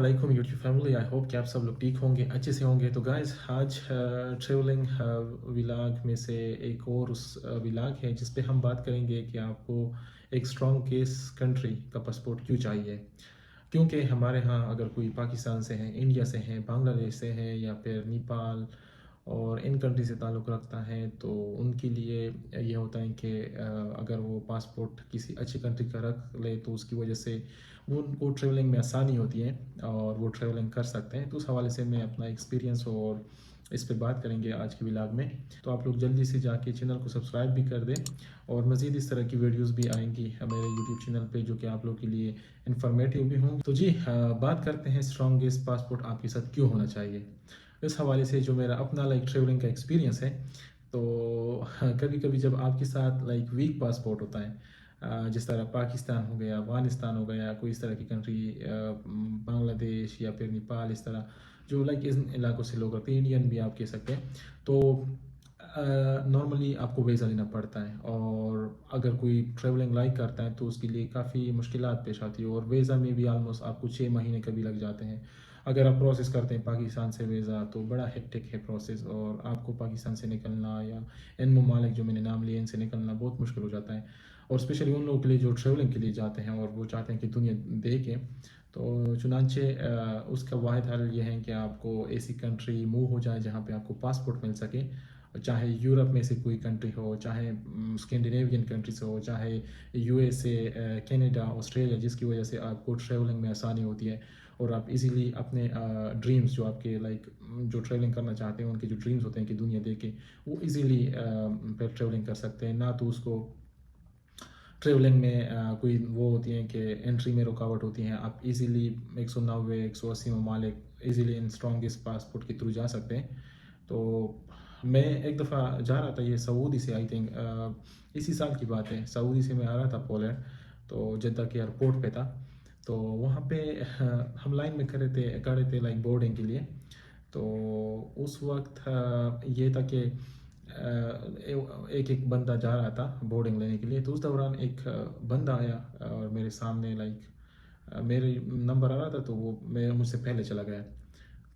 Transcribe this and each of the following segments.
वालेकुम YouTube family. I hope कि आप सब लोग ठीक होंगे, अच्छे से होंगे। तो गाइस आज ट्रैवलिंग विलाग में से एक और उस विलाग है जिस पे हम बात करेंगे कि आपको एक स्ट्रॉन्ग केस कंट्री का पासपोर्ट क्यों चाहिए। क्योंकि हमारे यहाँ अगर कोई पाकिस्तान से है, इंडिया से है, बांग्लादेश से है या फिर नेपाल और इन कंट्री से ताल्लुक़ रखता है तो उनके लिए ये होता है कि अगर वो पासपोर्ट किसी अच्छी कंट्री का रख ले तो उसकी वजह से वो उनको ट्रैवलिंग में आसानी होती है और वो ट्रैवलिंग कर सकते हैं। तो उस हवाले से मैं अपना एक्सपीरियंस और इस पे बात करेंगे आज के व्लॉग में। तो आप लोग जल्दी से जाके चैनल को सब्सक्राइब भी कर दें और मज़ीद इस तरह की वीडियोस भी आएंगी मेरे यूट्यूब चैनल पे जो कि आप लोग के लिए इन्फॉर्मेटिव भी होंगी। तो जी बात करते हैं स्ट्रॉन्गेस्ट पासपोर्ट आपके साथ क्यों होना चाहिए। इस हवाले से जो मेरा अपना ट्रैवलिंग का एक्सपीरियंस है, तो कभी कभी जब आपके साथ वीक पासपोर्ट होता है, जिस तरह पाकिस्तान हो गया, अफगानिस्तान हो गया, कोई इस तरह की कंट्री, बांग्लादेश या फिर नेपाल, इस तरह जो इन इलाकों से लोग आते हैं, इंडियन भी आप कह सकते हैं, तो नॉर्मली आपको वीज़ा लेना पड़ता है। और अगर कोई ट्रैवलिंग करता है तो उसके लिए काफ़ी मुश्किलात पेश आती है और वीज़ा में भी आलमोस्ट आपको 6 महीने कभी लग जाते हैं। अगर आप प्रोसेस करते हैं पाकिस्तान से वीज़ा तो बड़ा हेक्टिक है प्रोसेस, और आपको पाकिस्तान से निकलना या इन ममालिक जो मैंने नाम लिए इनसे निकलना बहुत मुश्किल हो जाता है। और स्पेशली उन लोगों के लिए जो ट्रैवलिंग के लिए जाते हैं और वो चाहते हैं कि दुनिया देखें, तो चुनांचे उसका वाहिद हल ये है कि आपको ऐसी कंट्री मूव हो जाए जहाँ पे आपको पासपोर्ट मिल सके, चाहे यूरोप में से कोई कंट्री हो, चाहे स्कैंडिनेवियन कंट्रीज हो, चाहे यूएसए, कनाडा, ऑस्ट्रेलिया, जिसकी वजह से आपको ट्रैवलिंग में आसानी होती है और आप इजीली अपने ड्रीम्स जो आपके जो ट्रैवलिंग करना चाहते हैं उनके जो ड्रीम्स होते हैं कि दुनिया देखे, वो इजीली फिर ट्रैवलिंग कर सकते हैं। ना तो उसको ट्रैवलिंग में कोई वो होती है कि एंट्री में रुकावट होती है। आप इजीली 190 180 ममालिक इजीली इन स्ट्रॉन्गेस्ट पासपोर्ट के थ्रू जा सकते हैं। तो मैं एक दफ़ा जा रहा था, ये सऊदी से, आई थिंक इसी साल की बात है, सऊदी से मैं आ रहा था पोलैंड, तो जद्दा के एयरपोर्ट पे था। तो वहाँ पे हम लाइन में खड़े थे बोर्डिंग के लिए। तो उस वक्त ये था कि एक एक बंदा जा रहा था बोर्डिंग लेने के लिए। तो उस दौरान एक बंदा आया और मेरे सामने मेरे नंबर आ रहा था, तो वो मुझसे पहले चला गया।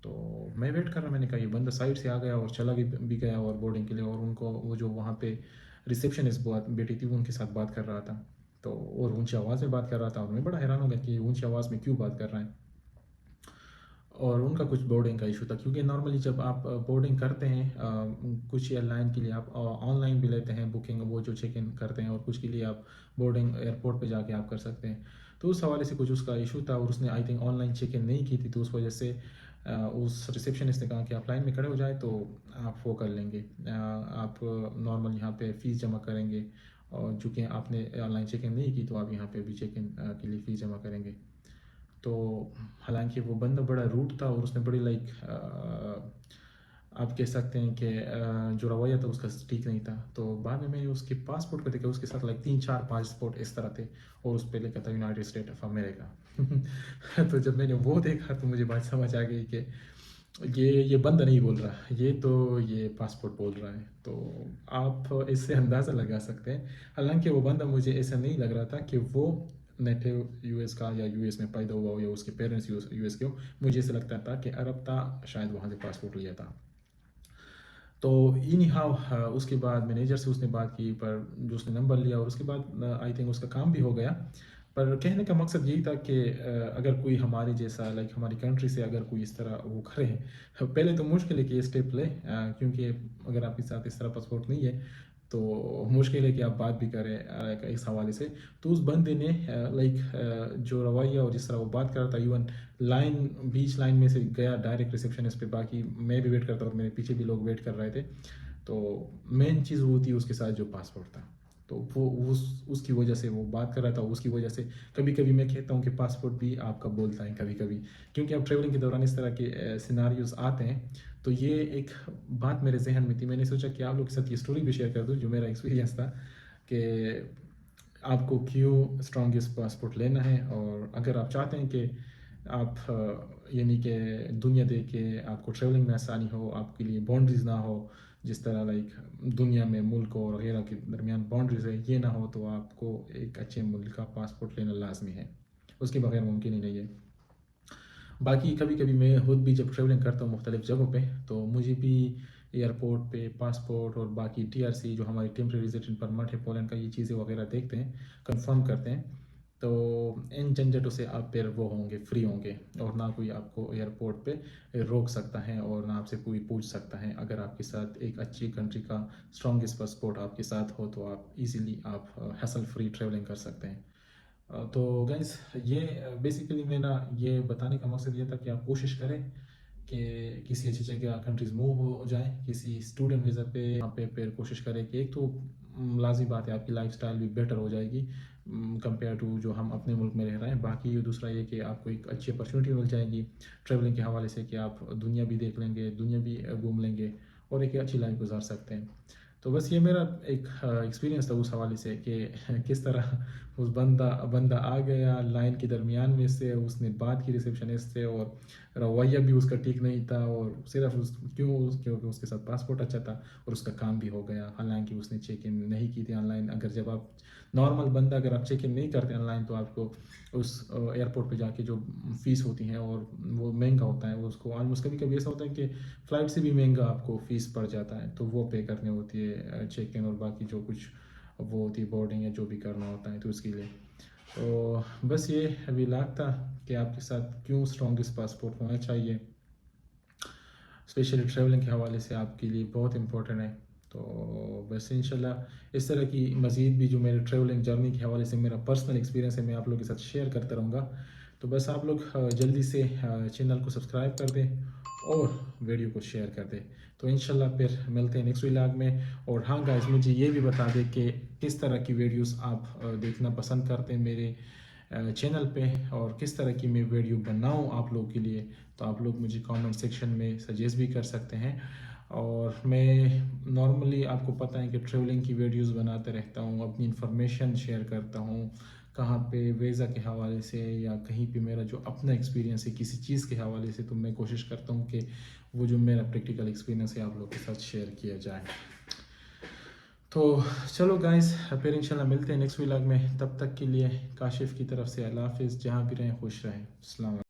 तो मैं वेट कर रहा, मैंने कहा ये बंदा साइड से आ गया और चला भी गया और बोर्डिंग के लिए, और उनको वो जो वहाँ पे रिसेप्शनिस्ट बेटी थी उनके साथ बात कर रहा था, तो और ऊंची आवाज़ में बात कर रहा था। और मैं बड़ा हैरान हो गया कि ऊंची आवाज़ में क्यों बात कर रहा है। और उनका कुछ बोर्डिंग का इशू था, क्योंकि नॉर्मली जब आप बोर्डिंग करते हैं कुछ एयरलाइन के लिए आप ऑनलाइन भी लेते हैं बुकिंग, वो जो चेक इन करते हैं, और कुछ के लिए आप बोर्डिंग एयरपोर्ट पे जाके आप कर सकते हैं। तो उस हवाले से कुछ उसका इशू था और उसने I think online check in नहीं की थी, तो उस वजह से उस रिसेप्शनिस्ट ने कहा कि आप लाइन में खड़े हो जाए तो आप वो कर लेंगे, आप नॉर्मल यहाँ पे फ़ीस जमा करेंगे, और चूँकि आपने ऑनलाइन चेक इन नहीं की तो आप यहाँ पे भी चेक इन के लिए फ़ीस जमा करेंगे। तो हालांकि वो बंदा बड़ा रूट था और उसने बड़ी आप कह सकते हैं कि जो रवैया था उसका ठीक नहीं था। तो बाद में मैंने उसके पासपोर्ट को देखा, उसके साथ 3 4 पासपोर्ट इस तरह थे और उस पर लिखा था यूनाइटेड स्टेट ऑफ अमेरिका। तो जब मैंने वो देखा तो मुझे बात समझ आ गई कि ये बंदा नहीं बोल रहा, ये पासपोर्ट बोल रहा है। तो आप इससे अंदाज़ा लगा सकते हैं। हालांकि वो बंदा, मुझे ऐसा नहीं लग रहा था कि वो नेटिव यूएस का या यूएस में पैदा हुआ हो या उसके पेरेंट्स यूएस के हो। मुझे ऐसा लगता था कि अरब था, शायद वहाँ से पासपोर्ट लिया था। तो इन हाउ उसके बाद मैनेजर से उसने बात की, पर जो उसने नंबर लिया और उसके बाद आई थिंक उसका काम भी हो गया। पर कहने का मकसद यही था कि अगर कोई हमारे जैसा हमारी कंट्री से अगर कोई इस तरह वो करे, पहले तो मुश्किल है कि ये स्टेप ले, क्योंकि अगर आपके साथ इस तरह पासपोर्ट नहीं है तो मुश्किल है कि आप बात भी करें इस हवाले से। तो उस बंदे ने जो रवैया और जिस तरह वो बात कर रहा था, इवन बीच लाइन में से गया डायरेक्ट रिसेप्शनिस्ट पे, बाकी मैं भी वेट करता और मेरे पीछे भी लोग वेट कर रहे थे। तो मेन चीज़ वो थी उसके साथ जो पासपोर्ट था, तो वो उसकी वजह से वो बात कर रहा था। उसकी वजह से कभी कभी मैं कहता हूँ कि पासपोर्ट भी आपका बोलता है कभी कभी, क्योंकि अब ट्रैवलिंग के दौरान इस तरह के सिनारियोज आते हैं। तो ये एक बात मेरे जहन में थी, मैंने सोचा कि आप लोग के साथ ये स्टोरी भी शेयर कर दूँ जो मेरा एक्सपीरियंस था कि आपको क्यों स्ट्रॉन्गेस्ट पासपोर्ट लेना है। और अगर आप चाहते हैं कि आप यानी कि दुनिया देख के आपको ट्रैवलिंग में आसानी हो, आपके लिए बाउंड्रीज ना हो, जिस तरह दुनिया में मुल्क और वगैरह के दरमियान बाउंड्रीज है, ये ना हो, तो आपको एक अच्छे मुल्क का पासपोर्ट लेना लाजमी है, उसके बगैर मुमकिन ही नहीं है। باقی کبھی کبھی میں خود بھی جب ٹریولنگ کرتا ہوں مختلف جگہوں پہ تو مجھے بھی ایئرپورٹ پہ پاسپورٹ اور باقی ٹی آر سی جو ہماری ٹیمپرری ریزیڈنٹ پرمٹ ہے پولینڈ کا، یہ چیزیں وغیرہ دیکھتے ہیں، کنفرم کرتے ہیں، تو ان جھنجھٹوں سے آپ پھر وہ ہوں گے، فری ہوں گے، اور نہ کوئی آپ کو ایئرپورٹ پہ روک سکتا ہے اور نہ آپ سے کوئی پوچھ سکتا ہے۔ اگر آپ کے ساتھ ایک اچھی کنٹری کا اسٹرانگسٹ پاسپورٹ آپ کے ساتھ ہو تو آپ ایزیلی آپ ہیسل فری ٹریولنگ کر سکتے ہیں۔ تو گائز یہ بیسیکلی میرا یہ بتانے کا مقصد یہ تھا کہ آپ کوشش کریں کہ کسی اچھی جگہ کنٹریز موو ہو جائیں، کسی اسٹوڈنٹ ویزا پہ یہاں پہ پھر کوشش کریں کہ ایک تو لازمی بات ہے آپ کی لائف سٹائل بھی بیٹر ہو جائے گی کمپیئر ٹو جو ہم اپنے ملک میں رہ رہے ہیں۔ باقی دوسرا یہ کہ آپ کو ایک اچھی اپرچونیٹی مل جائے گی ٹریولنگ کے حوالے سے کہ آپ دنیا بھی دیکھ لیں گے، دنیا بھی گھوم لیں گے اور ایک اچھی لائف گزار سکتے ہیں۔ تو بس یہ میرا ایک ایکسپیرینس تھا اس حوالے سے کہ کس طرح اس بندہ آ گیا لائن کے درمیان میں سے، اس نے بات کی ریسیپشنسٹ سے اور رویہ بھی اس کا ٹھیک نہیں تھا، اور صرف کیونکہ اس کے ساتھ پاسپورٹ اچھا تھا اور اس کا کام بھی ہو گیا، حالانکہ اس نے چیک ان نہیں کی تھی آن لائن۔ اگر جب آپ نارمل بندہ اگر آپ چیک ان نہیں کرتے آن لائن تو آپ کو اس ایئرپورٹ پہ جا کے جو فیس ہوتی ہیں اور وہ مہنگا ہوتا ہے، وہ اس کو آلموسٹ کبھی کبھی ایسا ہوتا ہے کہ فلائٹ سے بھی مہنگا آپ کو فیس پڑ جاتا ہے، تو وہ پے کرنی ہوتی ہے چیک ان اور باقی جو کچھ وہ ہوتی ہے بورڈنگ یا جو بھی کرنا ہوتا ہے تو اس کے لیے۔ تو بس یہ ابھی تھا کہ آپ کے ساتھ کیوں اسٹرانگسٹ پاسپورٹ ہونا چاہیے، اسپیشلی ٹریولنگ کے حوالے سے آپ کے لیے بہت امپورٹنٹ ہے۔ تو بس انشاءاللہ اس طرح کی مزید بھی جو میرے ٹریولنگ جرنی کے حوالے سے میرا پرسنل ایکسپیرینس ہے میں آپ لوگوں کے ساتھ شیئر کرتا رہوں گا۔ تو بس آپ لوگ جلدی سے چینل کو سبسکرائب کر دیں اور ویڈیو کو شیئر کر دیں۔ تو انشاءاللہ پھر ملتے ہیں نیکسٹ ولاگ میں۔ اور ہاں گائز مجھے یہ بھی بتا دیں کہ کس طرح کی ویڈیوز آپ دیکھنا پسند کرتے ہیں میرے چینل پہ، اور کس طرح کی میں ویڈیو بناؤں آپ لوگوں کے لیے، تو آپ لوگ مجھے کامنٹ سیکشن میں سجیسٹ بھی کر سکتے ہیں۔ اور میں نارملی آپ کو پتہ ہے کہ ٹریولنگ کی ویڈیوز بناتے رہتا ہوں، اپنی انفارمیشن شیئر کرتا ہوں کہاں پہ ویزا کے حوالے سے یا کہیں پہ میرا جو اپنا ایکسپیرینس ہے کسی چیز کے حوالے سے، تو میں کوشش کرتا ہوں کہ وہ جو میرا پریکٹیکل ایکسپیرینس ہے آپ لوگوں کے ساتھ شیئر کیا جائے۔ تو چلو گائز پھر انشاءاللہ ملتے ہیں نیکسٹ ولاگ میں، تب تک کے لیے کاشف کی طرف سے اللہ حافظ، جہاں بھی رہیں خوش رہیں، السلام علیکم۔